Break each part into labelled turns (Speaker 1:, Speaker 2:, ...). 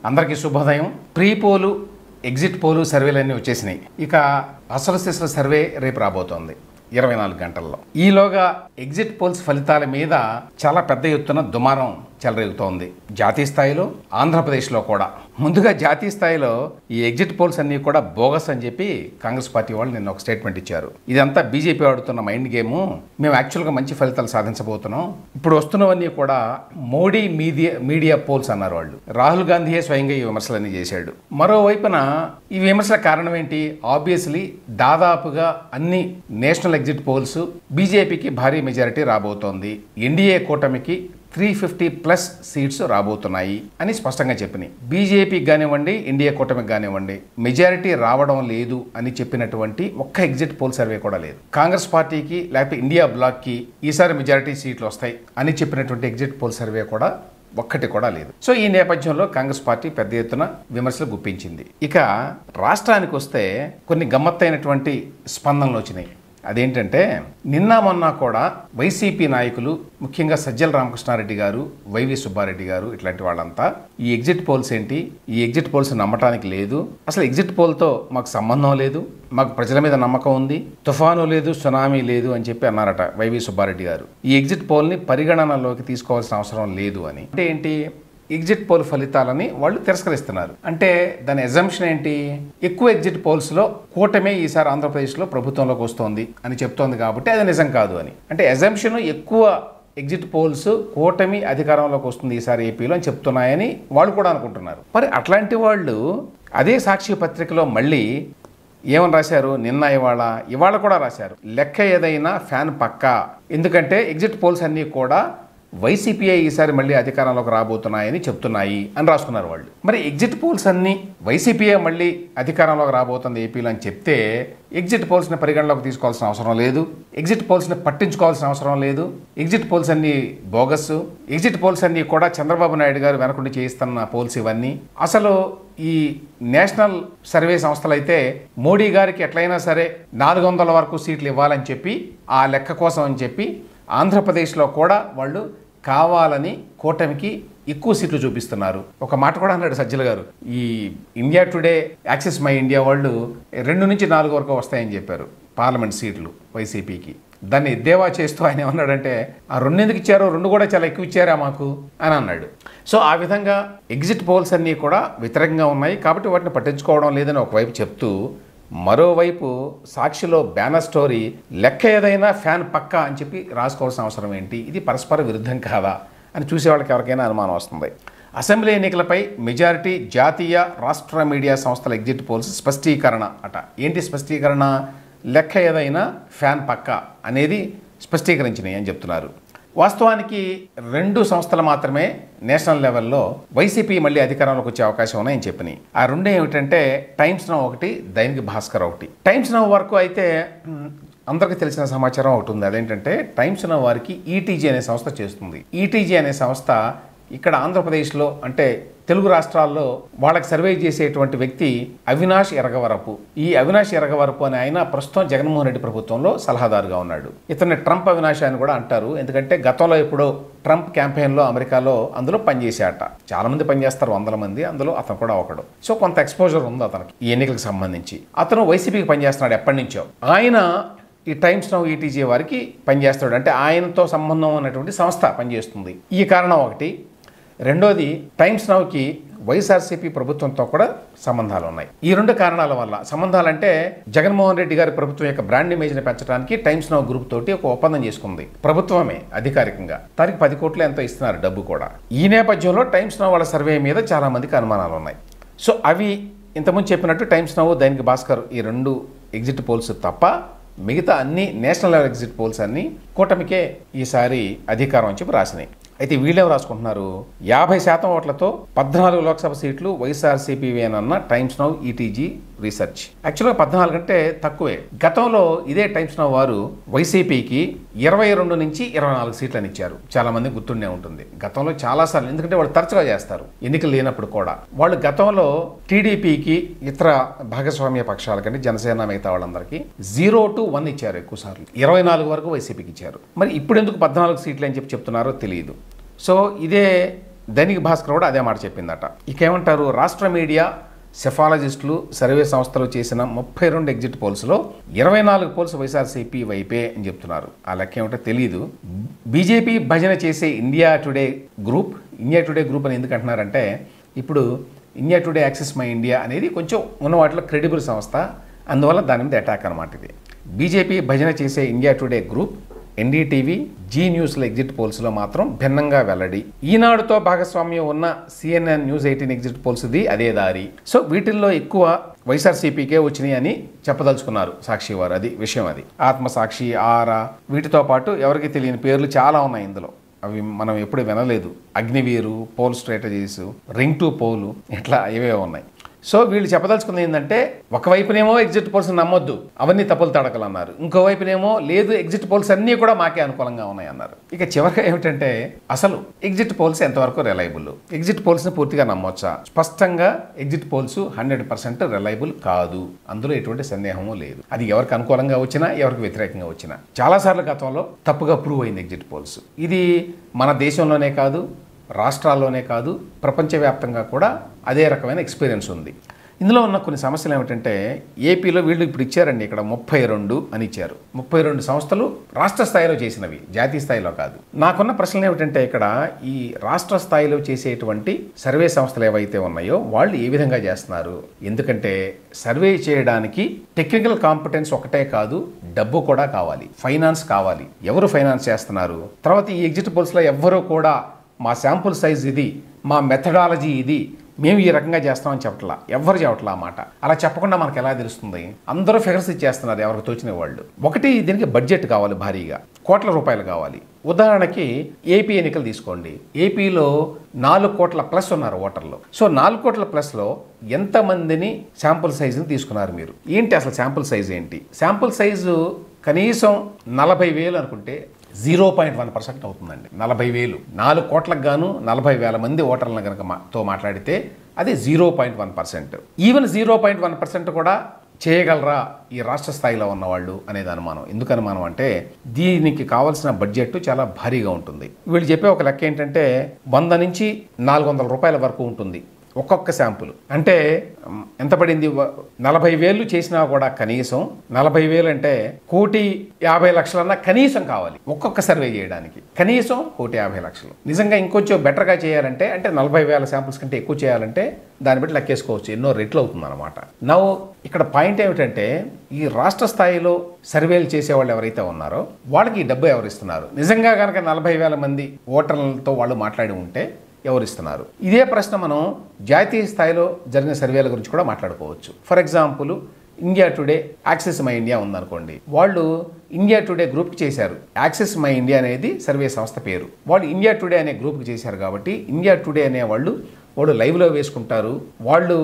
Speaker 1: అందరికీ శుభోదయం. Pre pole, exit pole సర్వేలన్నీ వచ్చేసినాయి. ఇక అసలు సిసలు సర్వే రేపు రాబోతోంది 24 గంటల్లో. ఈలోగా ఎగ్జిట్ పోల్స్ ఫలితాల మీద చాలా పెద్ద ఎత్తున దుమారం చెలరేగుతోంది. జాతీయ స్థాయిలో, ఆంధ్రప్రదేశ్లో కూడా. ముందుగా జాతీయ స్థాయిలో ఈ ఎగ్జిట్ పోల్స్ అన్నీ కూడా బోగస్ అని చెప్పి కాంగ్రెస్ పార్టీ వాళ్ళు నిన్న ఒక స్టేట్మెంట్ ఇచ్చారు. ఇదంతా బీజేపీ ఆడుతున్న మైండ్ గేము, మేము యాక్చువల్గా మంచి ఫలితాలు సాధించబోతున్నాం, ఇప్పుడు వస్తున్నవన్నీ కూడా మోడీ మీడియా పోల్స్ అన్నారు వాళ్ళు. రాహుల్ గాంధీయే స్వయంగా ఈ విమర్శలన్నీ చేశాడు. మరోవైపున ఈ విమర్శల కారణం ఏంటి? ఆబ్వియస్లీ దాదాపుగా అన్ని నేషనల్ ఎగ్జిట్ పోల్స్ బీజేపీకి భారీ మెజారిటీ రాబోతోంది, ఎన్డీఏ కూటమికి 350+ సీట్స్ రాబోతున్నాయి అని స్పష్టంగా చెప్పినాయి. బీజేపీకి కానివ్వండి, ఇండియా కూటమికి కానివ్వండి మెజారిటీ రావడం లేదు అని చెప్పినటువంటి ఒక్క ఎగ్జిట్ పోల్ సర్వే కూడా లేదు. కాంగ్రెస్ పార్టీకి లేకపోతే ఇండియా బ్లాక్కి ఈసారి మెజారిటీ సీట్లు వస్తాయి అని చెప్పినటువంటి ఎగ్జిట్ పోల్ సర్వే కూడా ఒక్కటి కూడా లేదు. సో ఈ నేపథ్యంలో కాంగ్రెస్ పార్టీ పెద్ద ఎత్తున విమర్శలు గుప్పించింది. ఇక రాష్ట్రానికి వస్తే కొన్ని గమ్మత్తైనటువంటి స్పందనలు వచ్చినాయి. అదేంటంటే నిన్న మొన్న కూడా వైసీపీ నాయకులు, ముఖ్యంగా సజ్జల రామకృష్ణారెడ్డి గారు, వైవి సుబ్బారెడ్డి గారు, ఇట్లాంటి వాళ్ళంతా ఈ ఎగ్జిట్ పోల్స్ ఏంటి, ఈ ఎగ్జిట్ పోల్స్ నమ్మటానికి లేదు, అసలు ఎగ్జిట్ పోల్తో మాకు సంబంధం లేదు, మాకు ప్రజల మీద నమ్మకం ఉంది, తుఫాను లేదు, సునామీ లేదు అని చెప్పి అన్నారట వైవి సుబ్బారెడ్డి గారు. ఈ ఎగ్జిట్ పోల్ని పరిగణనలోకి తీసుకోవాల్సిన అవసరం లేదు అని. అంటే ఏంటి? ఎగ్జిట్ పోల్ ఫలితాలని వాళ్ళు తిరస్కరిస్తున్నారు. అంటే దాని ఎజంప్షన్ ఏంటి? ఎక్కువ ఎగ్జిట్ పోల్స్లో కూటమే ఈసారి ఆంధ్రప్రదేశ్లో ప్రభుత్వంలోకి వస్తోంది అని చెప్తోంది కాబట్టి అది నిజం కాదు అని. అంటే ఎజంప్షన్ ఎక్కువ ఎగ్జిట్ పోల్స్ కూటమి అధికారంలోకి వస్తుంది ఈసారి ఏపీలో అని చెప్తున్నాయని వాళ్ళు కూడా అనుకుంటున్నారు. మరి అట్లాంటి వాళ్ళు అదే సాక్షి పత్రికలో మళ్ళీ ఏమని రాశారు? నిన్న ఇవాళ కూడా రాశారు, లెక్క ఏదైనా ఫ్యాన్ పక్కా, ఎందుకంటే ఎగ్జిట్ పోల్స్ అన్నీ కూడా వైసీపీఐ ఈసారి మళ్ళీ అధికారంలోకి రాబోతున్నాయని చెప్తున్నాయి అని రాసుకున్నారు వాళ్ళు. మరి ఎగ్జిట్ పోల్స్ అన్నీ వైసీపీఐ మళ్ళీ అధికారంలోకి రాబోతుంది ఏపీలో అని చెప్తే ఎగ్జిట్ పోల్స్ని పరిగణలోకి తీసుకోవాల్సిన అవసరం లేదు, ఎగ్జిట్ పోల్స్ని పట్టించుకోవాల్సిన అవసరం లేదు, ఎగ్జిట్ పోల్స్ అన్నీ బోగస్, ఎగ్జిట్ పోల్స్ అన్నీ కూడా చంద్రబాబు నాయుడు గారు వెనకుండి చేయిస్తున్న పోల్స్ ఇవన్నీ. అసలు ఈ నేషనల్ సర్వే సంస్థలు అయితే మోడీ గారికి ఎట్లయినా సరే 400 వరకు సీట్లు ఇవ్వాలని చెప్పి ఆ లెక్క కోసం అని చెప్పి ఆంధ్రప్రదేశ్లో కూడా వాళ్ళు కావాలని కూటమికి ఎక్కువ సీట్లు చూపిస్తున్నారు. ఒక మాట కూడా అన్నాడు సజ్జల గారు, ఈ India today, access my India వాళ్ళు 2 నుంచి 4 వరకు వస్తాయని చెప్పారు పార్లమెంట్ సీట్లు వైసీపీకి. దాన్ని ఎద్దేవా చేస్తూ ఆయన ఏమన్నాడంటే, ఆ 2 ఎందుకు ఇచ్చారో, 2 కూడా చాలా ఎక్కువ ఇచ్చారా మాకు అని అన్నాడు. సో ఆ విధంగా ఎగ్జిట్ పోల్స్ అన్నీ కూడా వ్యతిరేకంగా ఉన్నాయి కాబట్టి వాటిని పట్టించుకోవడం లేదని ఒకవైపు చెప్తూ, మరోవైపు సాక్షిలో బ్యానర్ స్టోరీ లెక్క ఏదైనా ఫ్యాన్ పక్కా అని చెప్పి రాసుకోవాల్సిన అవసరం ఏంటి, ఇది పరస్పర విరుద్ధం కాదా అని చూసేవాళ్ళకి ఎవరికైనా అనుమానం వస్తుంది. అసెంబ్లీ ఎన్నికలపై మెజారిటీ జాతీయ, రాష్ట్ర మీడియా సంస్థల ఎగ్జిట్ పోల్స్ స్పష్టీకరణ అట. ఏంటి స్పష్టీకరణ? లెక్క ఏదైనా ఫ్యాన్ పక్కా అనేది స్పష్టీకరించినాయి అని చెప్తున్నారు. వాస్తవానికి 2 సంస్థలు మాత్రమే నేషనల్ లెవెల్లో వైసీపీ మళ్ళీ అధికారంలోకి వచ్చే అవకాశం ఉన్నాయని చెప్పినాయి. ఆ 2 ఏమిటంటే టైమ్స్ నౌ ఒకటి, దైనిక్ భాస్కర్ ఒకటి. టైమ్స్ నౌ వరకు అయితే అందరికీ తెలిసిన సమాచారం ఒకటి ఉంది. అదేంటంటే టైమ్స్ నౌ వారికి ఈటీజీ అనే సంస్థ చేస్తుంది. ఈటీజీ అనే సంస్థ ఇక్కడ ఆంధ్రప్రదేశ్లో అంటే తెలుగు రాష్ట్రాల్లో వాళ్ళకి సర్వే చేసేటువంటి వ్యక్తి అవినాష్ ఎరగవరపు. ఈ అవినాష్ ఎరగవరపు అనే ఆయన ప్రస్తుతం జగన్మోహన్ రెడ్డి ప్రభుత్వంలో సలహాదారుగా ఉన్నాడు. ఇతన్ని ట్రంప్ అవినాష్ అని కూడా అంటారు, ఎందుకంటే గతంలో ఎప్పుడో ట్రంప్ క్యాంపెయిన్లో అమెరికాలో అందులో పనిచేశాట. చాలా మంది పనిచేస్తారు, 100 మంది, అందులో అతను కూడా ఒకడు. సో కొంత ఎక్స్పోజర్ ఉంది అతనికి ఈ ఎన్నికలకు సంబంధించి. అతను వైసీపీకి పనిచేస్తున్నాడు ఎప్పటి నుంచో. ఆయన ఈ టైమ్స్ నౌ ఈటీజీ వారికి పనిచేస్తాడు, అంటే ఆయనతో సంబంధం ఉన్నటువంటి సంస్థ పనిచేస్తుంది. ఈ కారణం ఒకటి. రెండోది, టైమ్స్ నౌకి వైఎస్ఆర్సీపీ ప్రభుత్వంతో కూడా సంబంధాలు ఉన్నాయి. ఈ 2 కారణాల వల్ల సంబంధాలంటే జగన్మోహన్ రెడ్డి గారి ప్రభుత్వం యొక్క బ్రాండ్ ఇమేజ్ని పెంచడానికి టైమ్స్ నౌ గ్రూప్ తోటి ఒక ఒప్పందం చేసుకుంది ప్రభుత్వమే అధికారికంగా. దానికి 10 కోట్లు ఎంతో ఇస్తున్నారు డబ్బు కూడా. ఈ నేపథ్యంలో టైమ్స్ నౌ వాళ్ళ సర్వే మీద చాలా మందికి అనుమానాలు ఉన్నాయి. సో అవి ఇంతకుముందు చెప్పినట్టు టైమ్స్ నౌ, దైనిక్ భాస్కర్ ఈ 2 ఎగ్జిట్ పోల్స్ తప్ప మిగతా అన్ని నేషనల్ లెవెల్ ఎగ్జిట్ పోల్స్ అన్ని కూటమికే ఈసారి అధికారం అని చెప్పి రాసినాయి. అయితే వీళ్ళేం రాసుకుంటున్నారు? 50% ఓట్లతో 14 లోక్సభ సీట్లు వైఎస్ఆర్సీపీవేనన్న టైమ్స్ నౌ ఈటీజీ రీసెర్చ్. యాక్చువల్గా 14 కంటే తక్కువే. గతంలో ఇదే టైమ్స్ నౌ వారు వైసీపీకి 22 నుంచి 24 సీట్లను ఇచ్చారు. చాలా మంది గుర్తుండే ఉంటుంది గతంలో చాలాసార్లు, ఎందుకంటే వాళ్ళు తరచుగా చేస్తారు ఎన్నికలు లేనప్పుడు కూడా. వాళ్ళు గతంలో టీడీపీకి, ఇతర భాగస్వామ్య పక్షాల కంటే జనసేన మిగతా వాళ్ళందరికీ 0 to 1 ఇచ్చారు ఎక్కువ సార్లు. 24 వరకు వైసీపీకి ఇచ్చారు. మరి ఇప్పుడు ఎందుకు 14 సీట్లు అని చెప్తున్నారో తెలియదు. సో ఇదే దైనిక భాస్కర్ కూడా అదే మాట చెప్పిందట. ఇక ఏమంటారు, రాష్ట్ర మీడియా సెఫాలజిస్టులు సర్వే సంస్థలు చేసిన 32 ఎగ్జిట్ పోల్స్లో 24 పోల్స్ వైఎస్ఆర్సీపీ వైపే అని చెప్తున్నారు. ఆ లెక్క ఏమిటో తెలియదు. బీజేపీ భజన చేసే ఇండియా టుడే గ్రూప్ అని ఎందుకు అంటున్నారంటే, ఇప్పుడు India today access my India అనేది కొంచెం ఉన్న వాటిలో క్రెడిబుల్ సంస్థ, అందువల్ల దాని మీద అటాక్ అనమాట ఇది. బీజేపీ భజన చేసే India Today group NDTV, Zee న్యూస్ల ఎగ్జిట్ పోల్స్లో మాత్రం భిన్నంగా వెల్లడి. ఈనాడుతో భాగస్వామ్యం ఉన్న CNN న్యూస్ 18 ఎగ్జిట్ పోల్స్ది అదే దారి. సో వీటిల్లో ఎక్కువ వైఎస్ఆర్సీపీకే వచ్చినాయి అని చెప్పదలుచుకున్నారు సాక్షి వారు. అది విషయం. అది ఆత్మసాక్షి, ఆరా, వీటితో పాటు ఎవరికి తెలియని పేర్లు చాలా ఉన్నాయి ఇందులో. అవి మనం ఎప్పుడు వినలేదు. Agniveer, poll strategies, ring to poll, ఇట్లా ఇవే ఉన్నాయి. సో వీళ్ళు చెప్పదలుచుకుంది ఏంటంటే, ఒకవైపునేమో ఎగ్జిట్ పోల్స్ నమ్మొద్దు, అవన్నీ తప్పులు తడకలు అన్నారు. ఇంకోవైపునేమో లేదు, ఎగ్జిట్ పోల్స్ అన్నీ కూడా మాకే అనుకూలంగా ఉన్నాయి అన్నారు. ఇక చివరిగా ఏమిటంటే, అసలు ఎగ్జిట్ పోల్స్ ఎంతవరకు రిలయబుల్, ఎగ్జిట్ పోల్స్ని పూర్తిగా నమ్మొచ్చా? స్పష్టంగా ఎగ్జిట్ పోల్స్ 100% రిలయబుల్ కాదు, అందులో ఎటువంటి సందేహము లేదు. అది ఎవరికి అనుకూలంగా వచ్చినా ఎవరికి వ్యతిరేకంగా వచ్చినా చాలాసార్లు గతంలో తప్పుగా ప్రూవ్ అయింది ఎగ్జిట్ పోల్స్. ఇది మన దేశంలోనే కాదు, రాష్ట్రాల్లోనే కాదు, ప్రపంచవ్యాప్తంగా కూడా అదే రకమైన ఎక్స్పీరియన్స్ ఉంది. ఇందులో ఉన్న కొన్ని సమస్యలు ఏమిటంటే, ఏపీలో వీళ్ళు ఇప్పుడు ఇచ్చారండి, ఇక్కడ 32 అని ఇచ్చారు. 32 సంస్థలు రాష్ట్ర స్థాయిలో చేసినవి, జాతీయ స్థాయిలో కాదు. నాకున్న ప్రశ్నలు ఏమిటంటే, ఇక్కడ ఈ రాష్ట్ర స్థాయిలో చేసేటువంటి సర్వే సంస్థలు ఏవైతే ఉన్నాయో వాళ్ళు ఏ విధంగా చేస్తున్నారు? ఎందుకంటే సర్వే చేయడానికి టెక్నికల్ కాంపిటెన్స్ ఒకటే కాదు, డబ్బు కూడా కావాలి, ఫైనాన్స్ కావాలి. ఎవరు ఫైనాన్స్ చేస్తున్నారు? తర్వాత ఈ ఎగ్జిట్ పోల్స్లో ఎవ్వరూ కూడా మా శాంపుల్ సైజ్ ఇది, మా మెథడాలజీ ఇది, మేము ఈ రకంగా చేస్తామని చెప్పట్లా, ఎవ్వరు చెప్పట్లా ఆ మాట. అలా చెప్పకుండా మనకు ఎలా తెలుస్తుంది? అందరూ ఫిగర్స్ ఇచ్చేస్తున్నారు ఎవరికి తోచిన వాళ్ళు. ఒకటి, దీనికి బడ్జెట్ కావాలి, భారీగా కోట్ల రూపాయలు కావాలి. ఉదాహరణకి ఏపీ ఎన్నికలు తీసుకోండి. ఏపీలో 4 కోట్ల ప్లస్ ఉన్నారు ఓటర్లు. సో 4 కోట్ల ప్లస్లో ఎంతమందిని శాంపుల్ సైజుని తీసుకున్నారు మీరు? ఏంటి అసలు శాంపుల్ సైజ్ ఏంటి? శాంపుల్ సైజు కనీసం 40,000 అనుకుంటే 0.1% అవుతుందండి. 40,000, 4 కోట్లకు గాను 40,000 మంది ఓటర్లను కనుక తో మాట్లాడితే అది 0.1%. ఈవెన్ 0.1% కూడా చేయగలరా ఈ రాష్ట్ర స్థాయిలో ఉన్నవాళ్ళు అనేది అనుమానం. ఎందుకు అనుమానం అంటే, దీనికి కావాల్సిన బడ్జెట్ చాలా భారీగా ఉంటుంది. వీళ్ళు చెప్పే ఒక లెక్క ఏంటంటే, 100 నుంచి 400 రూపాయల వరకు ఉంటుంది ఒక్కొక్క శాంపుల్. అంటే ఎంత పడింది? 40,000 చేసినా కూడా కనీసం 40,000 అంటే 1,50,00,000 కనీసం కావాలి ఒక్కొక్క సర్వే చేయడానికి. కనీసం 1,50,00,000. నిజంగా ఇంకొంచెం బెటర్గా చేయాలంటే, అంటే 40,000 శాంపుల్స్ కంటే ఎక్కువ చేయాలంటే దాన్ని బట్టి లెక్కేసుకోవచ్చు, ఎన్నో రెట్లు అవుతుంది అనమాట. నవ్వు ఇక్కడ పాయింట్ ఏమిటంటే, ఈ రాష్ట్ర స్థాయిలో సర్వేలు చేసేవాళ్ళు ఎవరైతే ఉన్నారో వాళ్ళకి ఈ డబ్బు ఎవరు ఇస్తున్నారు? నిజంగా కనుక 40,000 మంది ఓటర్లతో వాళ్ళు మాట్లాడి ఉంటే ఎవరిస్తున్నారు? ఇదే ప్రశ్న మనం జాతీయ స్థాయిలో జరిగిన సర్వేల గురించి కూడా మాట్లాడుకోవచ్చు. For example, India today access my India ఉందనుకోండి. వాళ్ళు ఇండియా టుడే గ్రూప్కి చేశారు. యాక్సెస్ మై ఇండియా అనేది సర్వే సంస్థ పేరు. వాళ్ళు ఇండియా టుడే అనే గ్రూప్కి చేశారు కాబట్టి ఇండియా టుడే అనే వాళ్ళు లైవ్లో వేసుకుంటారు. వాళ్ళు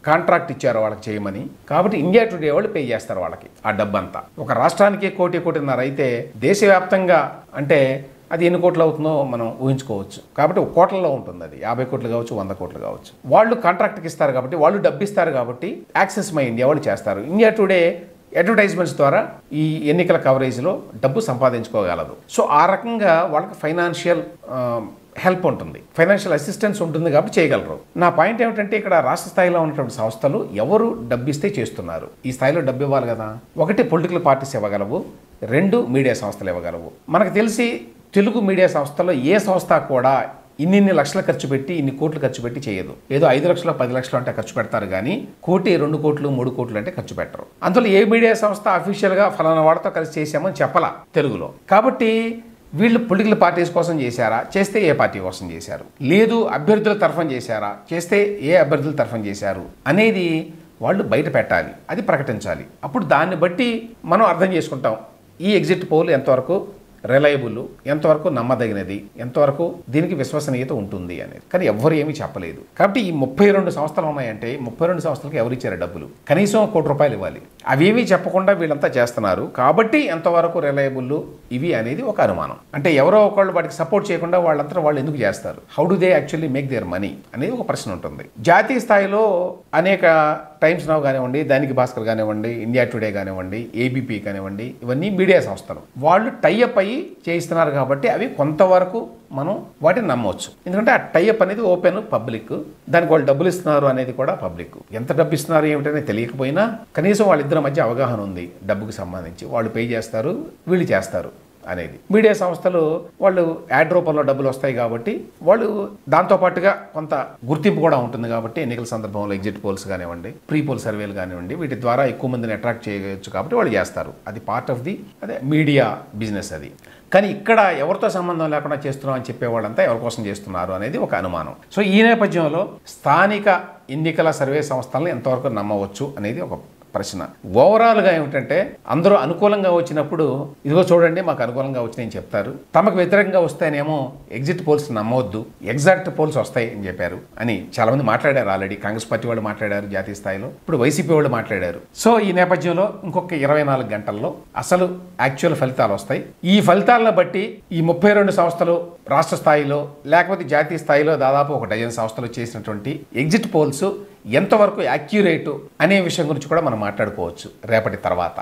Speaker 1: కాంట్రాక్ట్ ఇచ్చారు వాళ్ళకి చేయమని, కాబట్టి ఇండియా టుడే వాళ్ళు పే చేస్తారు వాళ్ళకి ఆ డబ్బంతా. ఒక రాష్ట్రానికి 1.5 అయితే దేశవ్యాప్తంగా అంటే అది ఎన్ని కోట్లు అవుతుందో మనం ఊహించుకోవచ్చు. కాబట్టి ఒక కోట్లలో ఉంటుంది. అది 50 కోట్లు కావచ్చు, 100 కోట్లు కావచ్చు. వాళ్ళు కాంట్రాక్ట్కి ఇస్తారు కాబట్టి, వాళ్ళు డబ్బు ఇస్తారు కాబట్టి యాక్సెస్ మై ఇండియా వాళ్ళు చేస్తారు. ఇండియా టుడే అడ్వర్టైజ్మెంట్స్ ద్వారా ఈ ఎన్నికల కవరేజ్లో డబ్బు సంపాదించుకోగలదు. సో ఆ రకంగా వాళ్ళకి ఫైనాన్షియల్ హెల్ప్ ఉంటుంది, ఫైనాన్షియల్ అసిస్టెన్స్ ఉంటుంది కాబట్టి చేయగలరు. నా పాయింట్ ఏమిటంటే, ఇక్కడ రాష్ట్ర స్థాయిలో ఉన్నటువంటి సంస్థలు ఎవరు డబ్బిస్తే చేస్తున్నారు? ఈ స్థాయిలో డబ్బు ఇవ్వాలి కదా. ఒకటి పొలిటికల్ పార్టీస్ ఇవ్వగలవు, 2 మీడియా సంస్థలు ఇవ్వగలవు. మనకు తెలిసి తెలుగు మీడియా సంస్థల్లో ఏ సంస్థ కూడా ఇన్ని లక్షలు ఖర్చు పెట్టి, ఇన్ని కోట్లు ఖర్చు పెట్టి చేయదు. ఏదో 5 లక్షలు 10 లక్షలు అంటే ఖర్చు పెడతారు కానీ 1, 2 కోట్లు 3 కోట్లు అంటే ఖర్చు పెట్టరు. అందులో ఏ మీడియా సంస్థ అఫీషియల్గా ఫలానా వాడితో కలిసి చేశామని చెప్పలా తెలుగులో. కాబట్టి వీళ్ళు పొలిటికల్ పార్టీస్ కోసం చేశారా? చేస్తే ఏ పార్టీ కోసం చేశారు? లేదు అభ్యర్థుల తరఫున చేశారా? చేస్తే ఏ అభ్యర్థుల తరఫున చేశారు అనేది వాళ్ళు బయట పెట్టాలి, అది ప్రకటించాలి. అప్పుడు దాన్ని బట్టి మనం అర్థం చేసుకుంటాం ఈ ఎగ్జిట్ పోల్ ఎంతవరకు రిలయబుల్, ఎంతవరకు నమ్మదగినది, ఎంతవరకు దీనికి విశ్వసనీయత ఉంటుంది అనేది. కానీ ఎవ్వరు ఏమీ చెప్పలేదు. కాబట్టి ఈ 32 సంస్థలు ఉన్నాయంటే 32 సంస్థలకు ఎవరు ఇచ్చారు డబ్బులు? కనీసం 1 కోటి రూపాయలు ఇవ్వాలి. అవేమీ చెప్పకుండా వీళ్ళంతా చేస్తున్నారు. కాబట్టి ఎంతవరకు రిలయబుల్ ఇవి అనేది ఒక అనుమానం. అంటే ఎవరో ఒకళ్ళు వాటికి సపోర్ట్ చేయకుండా వాళ్ళంతా వాళ్ళు ఎందుకు చేస్తారు? How do they actually make their money అనేది ఒక ప్రశ్న ఉంటుంది. జాతీయ స్థాయిలో అనేక టైమ్స్ నౌ కానివ్వండి, దైనిక్ భాస్కర్ కానివ్వండి, ఇండియా టుడే కానివ్వండి, ఏబీపీ కానివ్వండి, ఇవన్నీ మీడియా సంస్థలు. వాళ్ళు టైఅప్ అయ్యి చేయిస్తున్నారు కాబట్టి అవి కొంతవరకు మనం వాటిని నమ్మవచ్చు. ఎందుకంటే ఆ టైఅప్ అనేది ఓపెన్, పబ్లిక్. దానికి వాళ్ళు డబ్బులు ఇస్తున్నారు అనేది కూడా పబ్లిక్. ఎంత డబ్బు ఇస్తున్నారు ఏమిటనే తెలియకపోయినా కనీసం వాళ్ళిద్దరి మధ్య అవగాహన ఉంది డబ్బుకి సంబంధించి. వాళ్ళు పే చేస్తారు, వీళ్ళు చేస్తారు అనేది. మీడియా సంస్థలు వాళ్ళు యాడ్ రూపంలో డబ్బులు వస్తాయి కాబట్టి వాళ్ళు దాంతోపాటుగా కొంత గుర్తింపు కూడా ఉంటుంది కాబట్టి ఎన్నికల సందర్భంలో ఎగ్జిట్ పోల్స్ కానివ్వండి, ప్రీ పోల్ సర్వేలు కానివ్వండి, వీటి ద్వారా ఎక్కువ మందిని అట్రాక్ట్ చేయవచ్చు కాబట్టి వాళ్ళు చేస్తారు. అది part of the media business అది. కానీ ఇక్కడ ఎవరితో సంబంధం లేకుండా చేస్తున్నాం అని చెప్పేవాళ్ళంతా ఎవరి కోసం చేస్తున్నారు అనేది ఒక అనుమానం. సో ఈ నేపథ్యంలో స్థానిక ఎన్నికల సర్వే సంస్థలను ఎంతవరకు నమ్మవచ్చు అనేది ఒక ప్రశ్న. ఓవరాల్గా ఏమిటంటే అందరూ అనుకూలంగా వచ్చినప్పుడు ఇదిగో చూడండి మాకు అనుకూలంగా వచ్చినాయని చెప్తారు. తమకు వ్యతిరేకంగా వస్తేనేమో ఎగ్జిట్ పోల్స్ నమ్మవద్దు, ఎగ్జాక్ట్ పోల్స్ వస్తాయి అని చెప్పారు అని చాలా మంది మాట్లాడారు. ఆల్రెడీ కాంగ్రెస్ పార్టీ వాళ్ళు మాట్లాడారు జాతీయ స్థాయిలో, ఇప్పుడు వైసీపీ వాళ్ళు మాట్లాడారు. సో ఈ నేపథ్యంలో ఇంకొక 24 గంటల్లో అసలు యాక్చువల్ ఫలితాలు వస్తాయి. ఈ ఫలితాలను బట్టి ఈ 32 సంస్థలు రాష్ట్ర స్థాయిలో లేకపోతే జాతీయ స్థాయిలో దాదాపు ఒక డజన్ సంస్థలు చేసినటువంటి ఎగ్జిట్ పోల్స్ ఎంతవరకు యాక్యురేటు అనే విషయం గురించి కూడా మనం మాట్లాడుకోవచ్చు రేపటి తర్వాత.